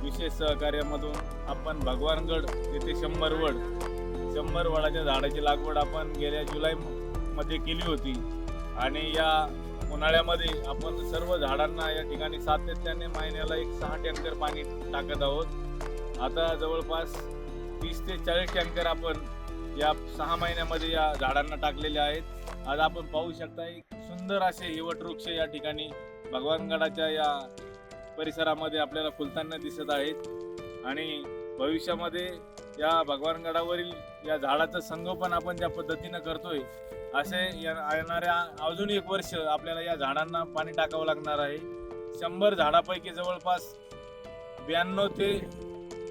विशेष सहकार्यामधून आपण भगवानगड येथे 100 वडाच्या झाडाची लागवड आपण गेल्या जुलैमध्ये केली होती आणि या उन्हाळ्यामध्ये आपण सर्व झाडांना या ठिकाणी सातत्याने महिन्याला 6 टँकर पाणी टाकत आहोत। आता जवळपास 30 ते 40 टँकर आपण या 6 महिन्यामध्ये या झाडांना टाकलेले आहेत। आज आपण पाहू शकता एक सुंदर असे हिवटवृक्ष या ठिकाणी भगवानगडाच्या या परिसरामध्ये आपल्याला फुलताना दिसत आहेत आणि भविष्यामध्ये या भगवानगडावरील या झाडाचं संगोपन आपण ज्या पद्धतीनं करतोय असे येणाऱ्या अजून 1 वर्ष आपल्याला या झाडांना पाणी टाकावं लागणार आहे। 100 झाडापैकी जवळपास 92 ते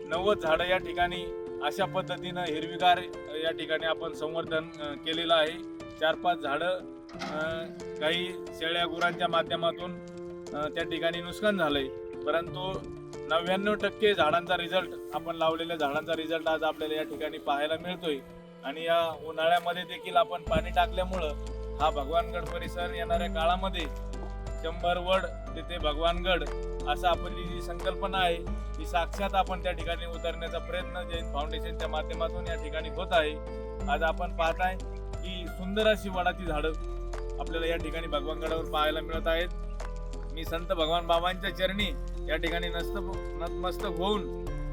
90 झाडं या ठिकाणी अशा पद्धतीनं हिरवीगार या ठिकाणी आपण संवर्धन केलेलं आहे। 4-5 झाडं काही शेळ्या गुरांच्या माध्यमातून त्या ठिकाणी नुकसान झालंय, परंतु 99% झाडांचा रिझल्ट आपण लावलेल्या झाडांचा रिझल्ट आज आपल्याला या ठिकाणी पाहायला मिळतोय आणि या उन्हाळ्यामध्ये देखील आपण पाणी टाकल्यामुळं हा भगवानगड परिसर येणाऱ्या काळामध्ये 100 वड तिथे भगवानगड असा आपली जी संकल्पना आहे ती साक्षात आपण त्या ठिकाणी उतरण्याचा प्रयत्न जैन फाउंडेशनच्या माध्यमातून या ठिकाणी होत आहे। आज आपण पाहताय की सुंदर अशी वडाची झाडं आपल्याला या ठिकाणी भगवानगडावर पाहायला मिळत आहेत। मी संत भगवान बाबांच्या चरणी या ठिकाणी नतमस्तक होऊन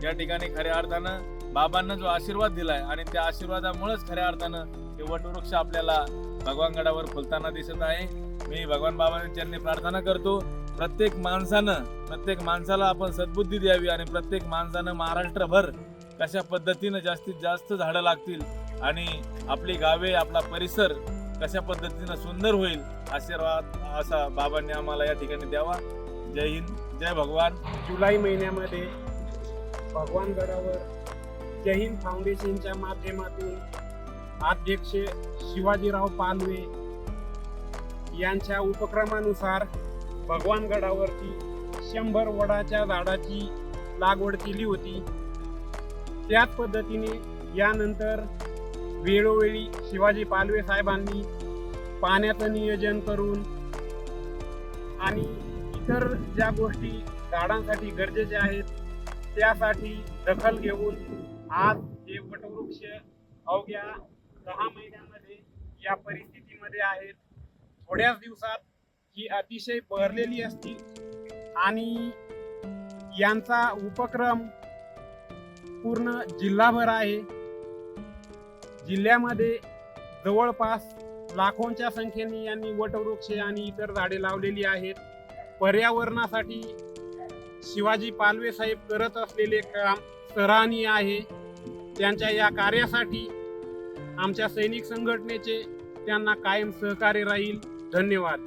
या ठिकाणी खऱ्या अर्थानं बाबांना जो आशीर्वाद दिलाय आणि त्या आशीर्वादामुळेच खऱ्या अर्थानं हे वटवृक्ष आपल्याला भगवानगडावर फुलताना दिसत आहे। मी भगवान बाबांच्या चरणी प्रार्थना करतो प्रत्येक माणसाला आपण सद्बुद्धी द्यावी आणि प्रत्येक माणसानं महाराष्ट्रभर कशा पद्धतीनं जास्तीत जास्त झाडं लागतील आणि आपली गावे आपला परिसर कशा पद्धतीनं सुंदर होईल आशीर्वाद असा बाबांनी आम्हाला या ठिकाणी द्यावा। जय हिंद, जय भगवान। जुलै महिन्यामध्ये भगवानगडावर जय हिंद फाउंडेशनच्या माध्यमातून अध्यक्ष शिवाजीराव पालवे यांच्या उपक्रमानुसार भगवानगडावरती 100 वडाच्या झाडाची लागवड केली होती। त्याच पद्धतीने यानंतर वेळोवेळी शिवाजी पालवे साहेबांनी पाण्याचं नियोजन करून आणि इतर ज्या गोष्टी झाडांसाठी गरजेच्या आहेत त्यासाठी दखल घेऊन आज हे वटवृक्ष अवघ्या 10 महिन्यामध्ये या परिस्थितीमध्ये आहेत। थोड्याच दिवसात ही अतिशय बहरलेली असती आणि यांचा उपक्रम पूर्ण जिल्हाभर आहे। जिल्ह्यामध्ये जवळपास लाखोंच्या संख्येने यांनी वटवृक्ष आणि इतर झाडे लावलेली आहेत। पर्यावरणासाठी शिवाजी पालवे साहेब करत असलेले काम सराहनीय आहे। त्यांच्या या कार्यासाठी आमच्या सैनिक संघटनेचे त्यांना कायम सहकार्य राहील। धन्यवाद।